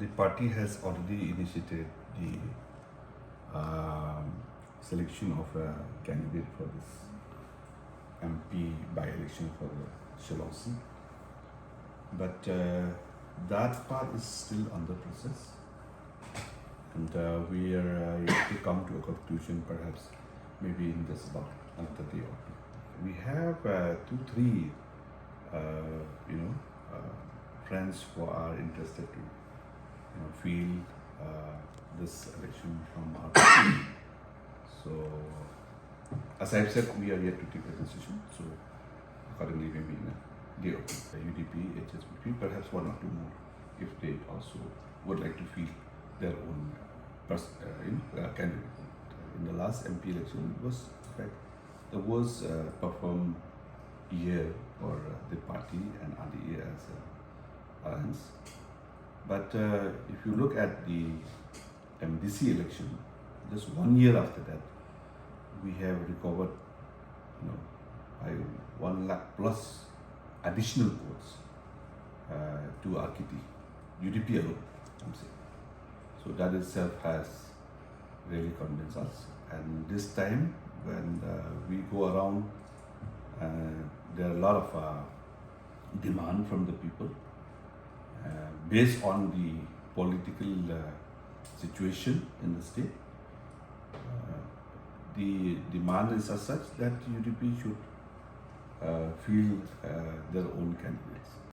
the party has already initiated the selection of a candidate for this MP by-election for the Shen. But that part is still under process, and we are yet to come to a conclusion, perhaps maybe in just about another day or two. We have 2-3 friends who are interested to field this election from our party. So, as I've said, we are yet to take a decision. So, accordingly, maybe in a day or two, UDP, HSBP, perhaps 1 or 2 more, if they also would like to field their own candidate. In the last MP election, it was in fact the worst performed year for the party and RDA as an alliance. But if you look at the MDC election, just 1 year after that, we have recovered, by 1 lakh plus additional votes to RKT, UDP alone, I'm saying. So that itself has really convinced us. And this time, when we go around, there are a lot of demand from the people based on the political situation in the state. The demand is as such that UDP should field their own candidates.